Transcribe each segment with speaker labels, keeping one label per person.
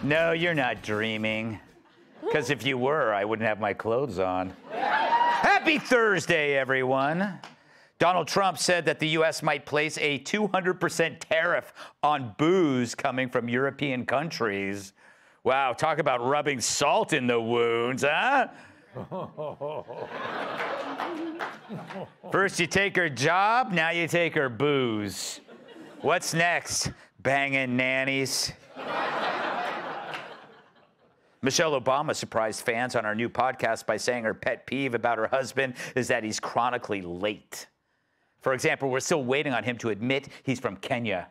Speaker 1: No, you're not dreaming. Because if you were, I wouldn't have my clothes on. Happy Thursday, everyone. Donald Trump said that the U.S. might place a 200% tariff on booze coming from European countries. Wow, talk about rubbing salt in the wounds, huh? First you take her job, now you take her booze. What's next? Banging nannies. Michelle Obama surprised fans on our new podcast by saying her pet peeve about her husband is that he's chronically late. For example, we're still waiting on him to admit he's from Kenya.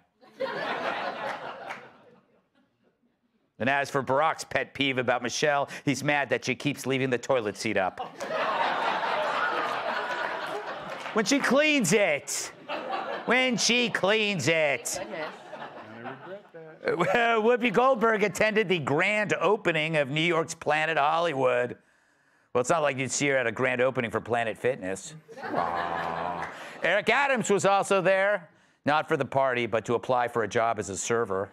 Speaker 1: And as for Barack's pet peeve about Michelle, he's mad that she keeps leaving the toilet seat up. When she cleans it. When she cleans it. Whoopi Goldberg attended the grand opening of New York's Planet Hollywood. Well, it's not like you'd see her at a grand opening for Planet Fitness. Aww. Eric Adams was also there, not for the party, but to apply for a job as a server.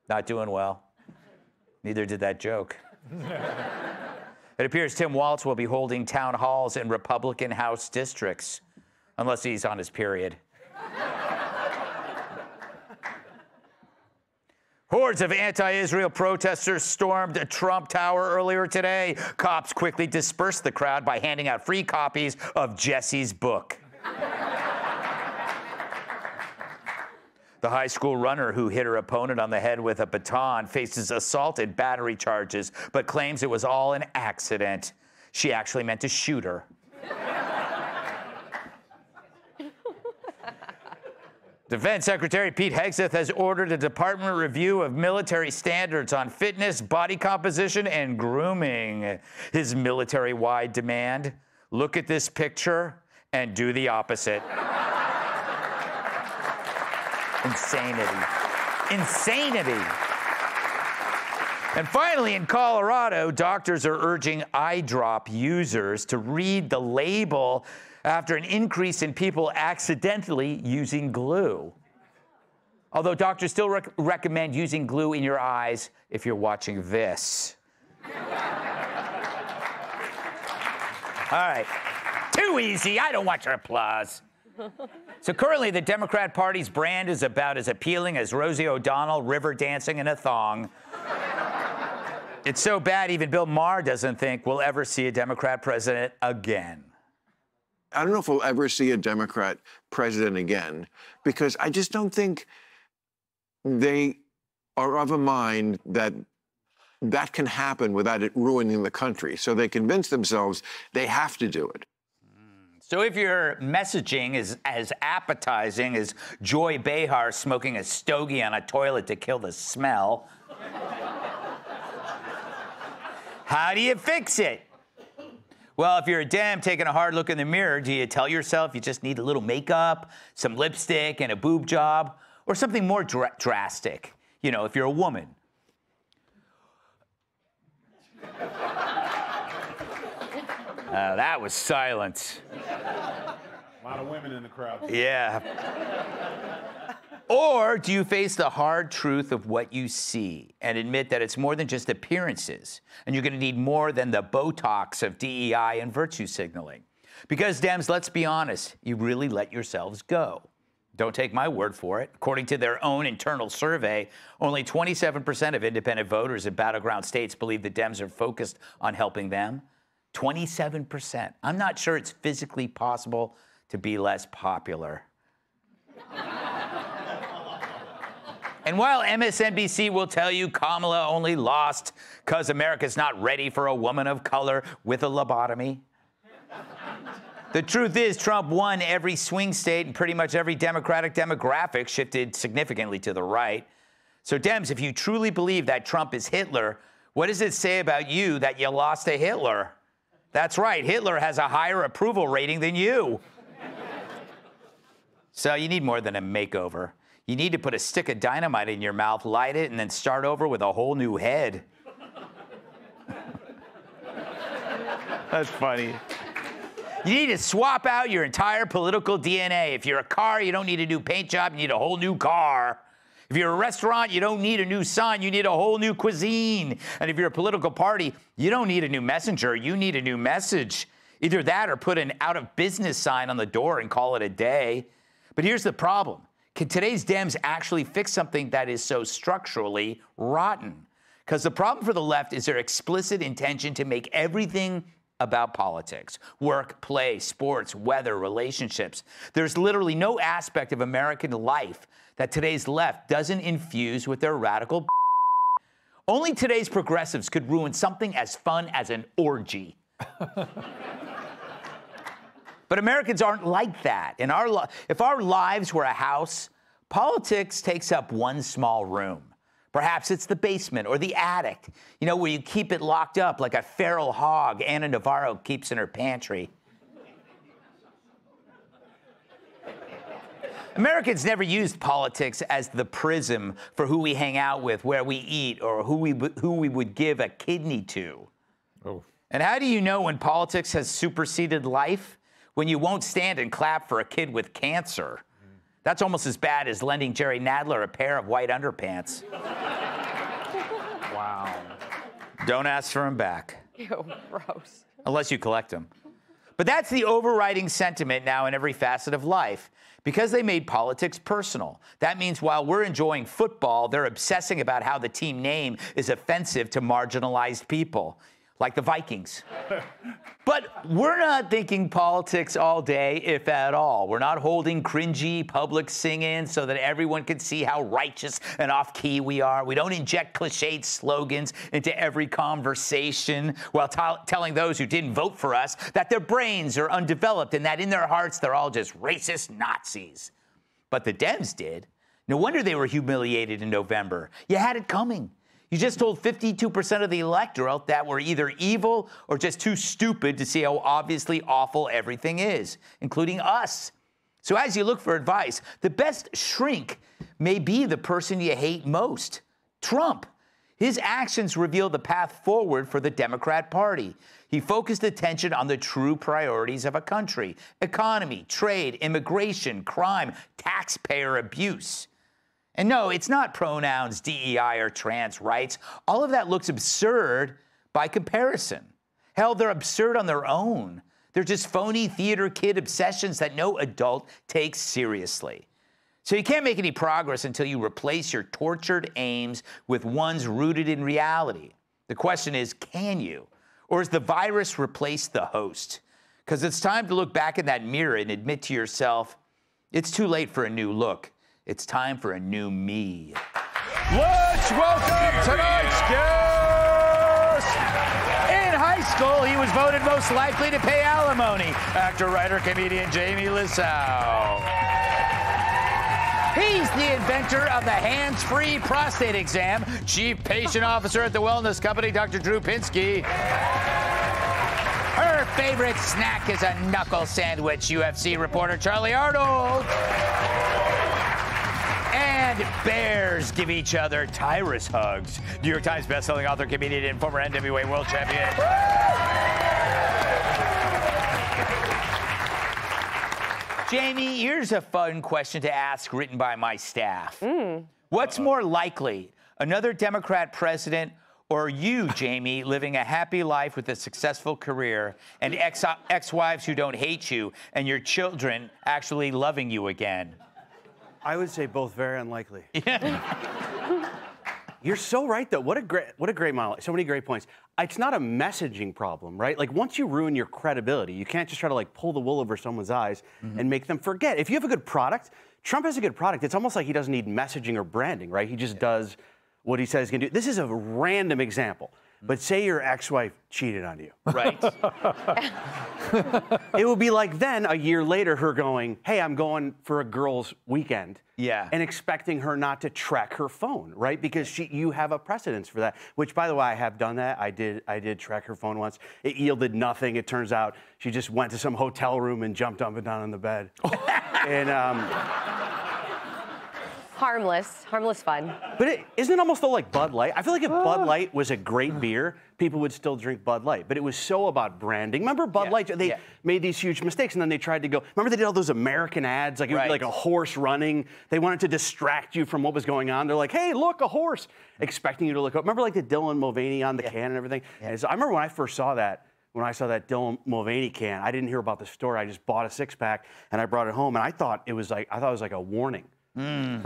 Speaker 1: Not doing well. Neither did that joke. It appears Tim Walz will be holding town halls in Republican House districts, unless he's on his period. Hordes of anti-Israel protesters stormed a Trump Tower earlier today. Cops quickly dispersed the crowd by handing out free copies of Jesse's book. The high school runner who hit her opponent on the head with a baton faces assault and battery charges, but claims it was all an accident. She actually meant to shoot her. Defense Secretary Pete Hegseth has ordered a department review of military standards on fitness, body composition, and grooming. His military-wide demand: look at this picture and do the opposite. Insanity. Insanity. And finally, in Colorado, doctors are urging eye drop users to read the label after an increase in people accidentally using glue. Although doctors still recommend using glue in your eyes if you're watching this. All right. Too easy. I don't want your applause. So currently, the Democrat Party's brand is about as appealing as Rosie O'Donnell river dancing in a thong. It's so bad, even Bill Maher doesn't think we'll ever see a Democrat president again.
Speaker 2: I don't know if we'll ever see a Democrat president again, because I just don't think they are of a mind that that can happen without it ruining the country. So they convince themselves they have to do it.
Speaker 1: So if your messaging is as appetizing as Joy Behar smoking a stogie on a toilet to kill the smell, how do you fix it? Well, if you're a Dem taking a hard look in the mirror, do you tell yourself you just need a little makeup, some lipstick, and a boob job? Or something more drastic? You know, if you're a woman. That was silence.
Speaker 3: A lot of women in the crowd.
Speaker 1: Yeah. Or do you face the hard truth of what you see and admit that it's more than just appearances, and you're going to need more than the Botox of DEI and virtue signaling? Because, Dems, let's be honest, you really let yourselves go. Don't take my word for it. According to their own internal survey, only 27% of independent voters in battleground states believe the Dems are focused on helping them. 27%. I'm not sure it's physically possible to be less popular. And while MSNBC will tell you Kamala only lost because America's not ready for a woman of color with a lobotomy, the truth is Trump won every swing state and pretty much every Democratic demographic shifted significantly to the right. So, Dems, if you truly believe that Trump is Hitler, what does it say about you that you lost to Hitler? That's right, Hitler has a higher approval rating than you. So you need more than a makeover. You need to put a stick of dynamite in your mouth, light it, and then start over with a whole new head. That's funny. You need to swap out your entire political DNA. If you're a car, you don't need a new paint job, you need a whole new car. If you're a restaurant, you don't need a new sign, you need a whole new cuisine. And if you're a political party, you don't need a new messenger, you need a new message. Either that or put an out of business sign on the door and call it a day. But here's the problem. Can today's Dems actually fix something that is so structurally rotten? Because the problem for the left is their explicit intention to make everything about politics. Work, play, sports, weather, relationships. There's literally no aspect of American life that today's left doesn't infuse with their radical. Only today's progressives could ruin something as fun as an orgy. But Americans aren't like that. If our lives were a house, politics takes up one small room. Perhaps it's the basement or the attic, where you keep it locked up like a feral hog Anna Navarro keeps in her pantry. Americans never used politics as the prism for who we hang out with, where we eat, or who we would give a kidney to. Oh. And how do you know when politics has superseded life? When you won't stand and clap for a kid with cancer. That's almost as bad as lending Jerry Nadler a pair of white underpants.
Speaker 4: Wow.
Speaker 1: Don't ask for them back.
Speaker 5: Ew, gross.
Speaker 1: Unless you collect them. But that's the overriding sentiment now in every facet of life. Because they made politics personal. That means while we're enjoying football, they're obsessing about how the team name is offensive to marginalized people, like the Vikings. But we're not thinking politics all day, if at all. We're not holding cringy public sing-ins so that everyone can see how righteous and off-key we are. We don't inject cliched slogans into every conversation while telling those who didn't vote for us that their brains are undeveloped and that in their hearts they're all just racist Nazis. But the Dems did. No wonder they were humiliated in November. You had it coming. You just told 52% of the electorate that we're either evil or just too stupid to see how obviously awful everything is, including us. So as you look for advice, the best shrink may be the person you hate most, Trump. His actions reveal the path forward for the Democrat Party. He focused attention on the true priorities of a country: economy, trade, immigration, crime, taxpayer abuse. And no, it's not pronouns, DEI, or trans rights. All of that looks absurd by comparison. Hell, they're absurd on their own. They're just phony theater kid obsessions that no adult takes seriously. So you can't make any progress until you replace your tortured aims with ones rooted in reality. The question is, can you? Or has the virus replaced the host? Because it's time to look back in that mirror and admit to yourself, it's too late for a new look. It's time for a new me. Let's welcome tonight's guest. In high school, he was voted most likely to pay alimony. Actor, writer, comedian Jamie Lissow. He's the inventor of the hands-free prostate exam. Chief Patient Officer at the wellness company, Dr. Drew Pinsky. Her favorite snack is a knuckle sandwich. UFC reporter Charlie Arnold. And bears give each other Tyrus hugs. New York Times bestselling author, comedian, and former NWA world champion. Jamie, here's a fun question to ask written by my staff. What's more likely, another Democrat president or you, Jamie, living a happy life with a successful career and ex-wives who don't hate you and your children actually loving you again?
Speaker 4: I would say both very unlikely. You're so right, though. What a great monologue. So many great points. It's not a messaging problem, right? Like, once you ruin your credibility, you can't just try to, like, pull the wool over someone's eyes and make them forget. If you have a good product, Trump has a good product. It's almost like he doesn't need messaging or branding, right? He just does what he says he's going to do. This is a random example. But say your ex-wife cheated on you.
Speaker 1: Right.
Speaker 4: It would be like then, a year later, her going, hey, I'm going for a girls' weekend.
Speaker 1: Yeah.
Speaker 4: And expecting her not to track her phone, right? Because you have a precedence for that, which, by the way, I have done that. I did track her phone once. It yielded nothing. It turns out she just went to some hotel room and jumped up and down on the bed. And
Speaker 5: Harmless fun.
Speaker 4: But isn't it almost like Bud Light? I feel like if Bud Light was a great beer, people would still drink Bud Light. But it was so about branding. Remember Bud Light? They made these huge mistakes, and then they tried to go. Remember they did all those American ads, like it would be like a horse running. They wanted to distract you from what was going on. They're like, "Hey, look, a horse," expecting you to look up. Remember like the Dylan Mulvaney on the can and everything. And so I remember when I first saw that. When I saw that Dylan Mulvaney can, I didn't hear about the story. I just bought a 6-pack and I brought it home, and I thought it was like a warning. I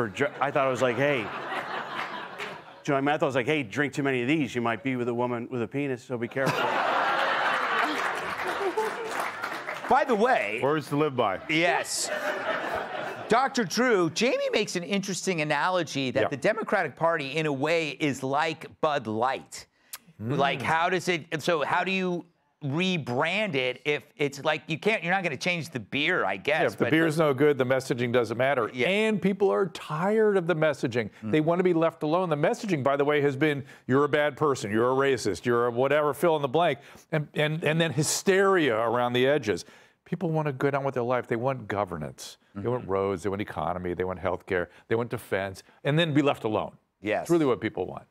Speaker 4: thought it was like, hey, you know, I thought it was like, hey, drink too many of these, you might be with a woman with a penis, so be careful.
Speaker 1: By the way,
Speaker 3: Words to live by.
Speaker 1: yes. Dr. Drew, Jamie makes an interesting analogy that the Democratic Party, in a way, is like Bud Light. Like, how do you rebrand it if it's like you're not going to change the beer, I guess.
Speaker 6: Yeah, if the beer's no good, the messaging doesn't matter.
Speaker 1: Yeah.
Speaker 6: And people are tired of the messaging. They want to be left alone. The messaging, by the way, has been, you're a bad person, you're a racist, you're a whatever, fill in the blank, and then hysteria around the edges. People want to go down with their life. They want governance. They want roads, they want economy, they want healthcare, they want defense, and then be left alone.
Speaker 1: Yes.
Speaker 6: It's really what people want.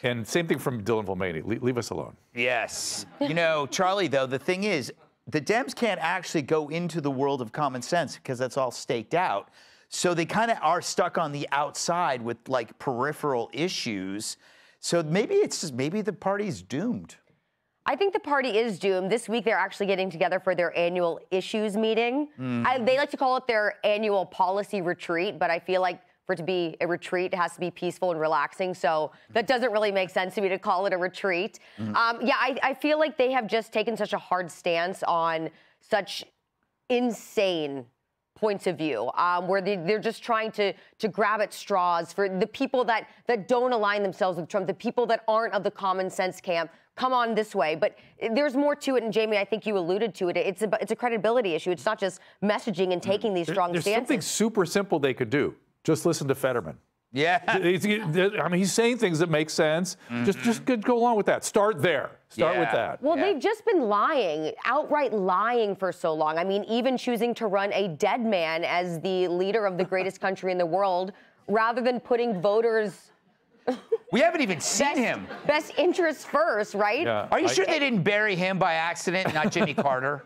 Speaker 6: And same thing from Dylan Mulvaney. Leave us alone.
Speaker 1: Yes. You know, Charlie, though, the thing is, the Dems can't actually go into the world of common sense because that's all staked out. So they kind of are stuck on the outside with, like, peripheral issues. So maybe the party's doomed.
Speaker 5: I think the party is doomed. This week, they're actually getting together for their annual issues meeting. They like to call it their annual policy retreat, but I feel like for it to be a retreat, it has to be peaceful and relaxing. So that doesn't really make sense to me to call it a retreat. I feel like they have just taken such a hard stance on such insane points of view, where they're just trying to grab at straws for the people that don't align themselves with Trump, the people that aren't of the common sense camp. Come on this way. But there's more to it, and Jamie, I think you alluded to it. It's a credibility issue. It's not just messaging and taking these strong
Speaker 6: There's
Speaker 5: stances.
Speaker 6: something super simple they could do. Just listen to Fetterman.
Speaker 1: Yeah.
Speaker 6: I mean, he's saying things that make sense. Just go along with that. Start there. Start with that.
Speaker 5: Well, they've just been lying, outright lying for so long. I mean, even choosing to run a dead man as the leader of the greatest country in the world, rather than putting voters'
Speaker 1: We haven't even seen him.
Speaker 5: best interests first, right?
Speaker 6: Yeah.
Speaker 1: Are you sure they didn't bury him by accident, not Jimmy Carter?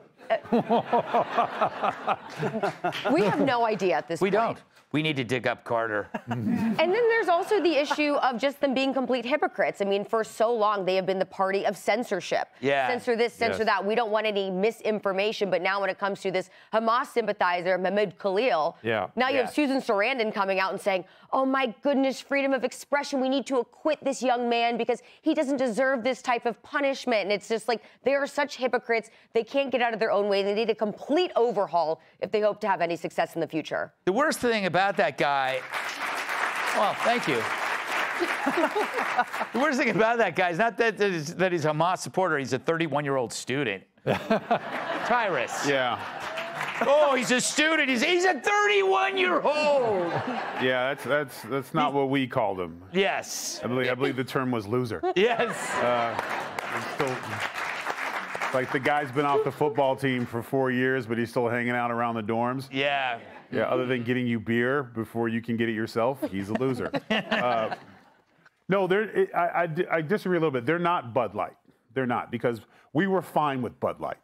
Speaker 5: We have no idea at this point.
Speaker 1: We don't. We need to dig up Carter.
Speaker 5: And then there's also the issue of just them being complete hypocrites. I mean, for so long, they have been the party of censorship.
Speaker 1: Yeah.
Speaker 5: Censor this, censor that. We don't want any misinformation. But now when it comes to this Hamas sympathizer, Mahmoud Khalil, now you have Susan Sarandon coming out and saying, oh, my goodness, freedom of expression. We need to acquit this young man because he doesn't deserve this type of punishment. And it's just like they are such hypocrites. They can't get out of their own way. They need a complete overhaul if they hope to have any success in the future.
Speaker 1: The worst thing about that guy, well, thank you. The worst thing about that guy is not that he's a Hamas supporter. He's a 31-year-old student. Tyrus.
Speaker 3: Yeah.
Speaker 1: Oh, he's a student. He's a 31-year-old.
Speaker 3: Yeah, that's not what we called him.
Speaker 1: Yes.
Speaker 3: I believe the term was loser.
Speaker 1: Yes.
Speaker 3: It's still, like the guy's been off the football team for 4 years, but he's still hanging out around the dorms.
Speaker 1: Yeah.
Speaker 3: Yeah, other than getting you beer before you can get it yourself, he's a loser. No, I disagree a little bit. They're not Bud Light. They're not, because we were fine with Bud Light.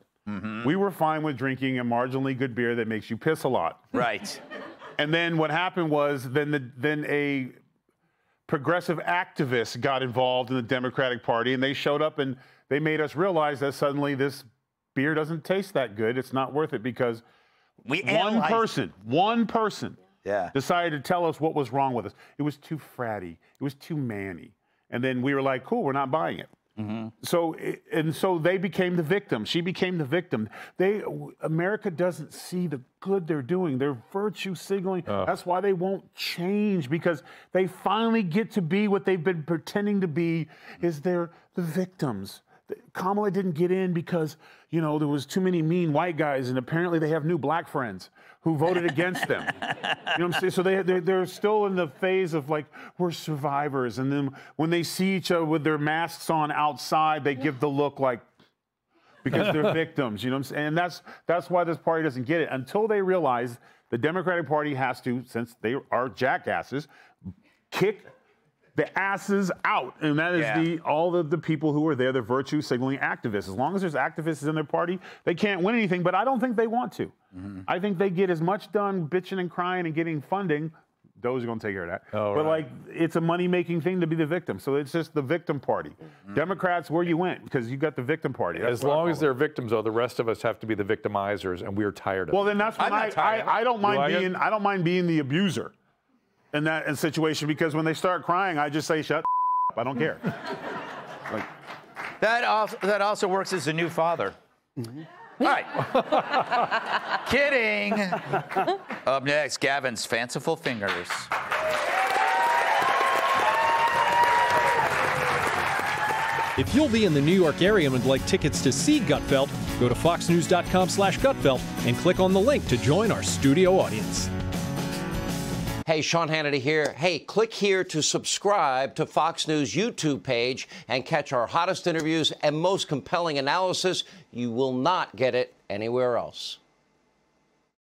Speaker 3: We were fine with drinking a marginally good beer that makes you piss a lot.
Speaker 1: Right.
Speaker 3: And then what happened was then a progressive activist got involved in the Democratic Party, and they showed up and they made us realize that suddenly this beer doesn't taste that good. It's not worth it because one person decided to tell us what was wrong with us. It was too fratty. It was too manny. And then we were like, cool, we're not buying it. So they became the victim. She became the victim. America doesn't see the good they're doing. They're virtue signaling. That's why they won't change, because they finally get to be what they've been pretending to be, is they're the victims. Kamala didn't get in because, there was too many mean white guys, and apparently they have new black friends who voted against them. You know what I'm saying? So they're still in the phase of like, we're survivors. And then when they see each other with their masks on outside, they give the look like, because they're victims, you know what I'm saying? And that's why this party doesn't get it, until they realize The Democratic Party has to, since they are jackasses, kick the asses out. And that is all of the people who are there, the virtue signaling activists. As long as there's activists in their party, they can't win anything, but I don't think they want to. I think they get as much done bitching and crying and getting funding. Those are going to take care of that. But like, it's a money-making thing to be the victim. So it's just the victim party. Democrats, where you went, because you got the victim party. That's
Speaker 6: as long as they're victims, though, the rest of us have to be the victimizers, and we're tired of it.
Speaker 3: Well, then that's when I don't mind being the abuser in that situation, because when they start crying, I just say, shut up. I don't care. Like,
Speaker 1: that also works as a new father. All right. Kidding. Up next, Gavin's fanciful fingers.
Speaker 7: If you'll be in the New York area and would like tickets to see Gutfeld, go to foxnews.com/Gutfeld and click on the link to join our studio audience.
Speaker 8: Hey, Sean Hannity here. Hey, click here to subscribe to Fox News YouTube page and catch our hottest interviews and most compelling analysis. You will not get it anywhere else.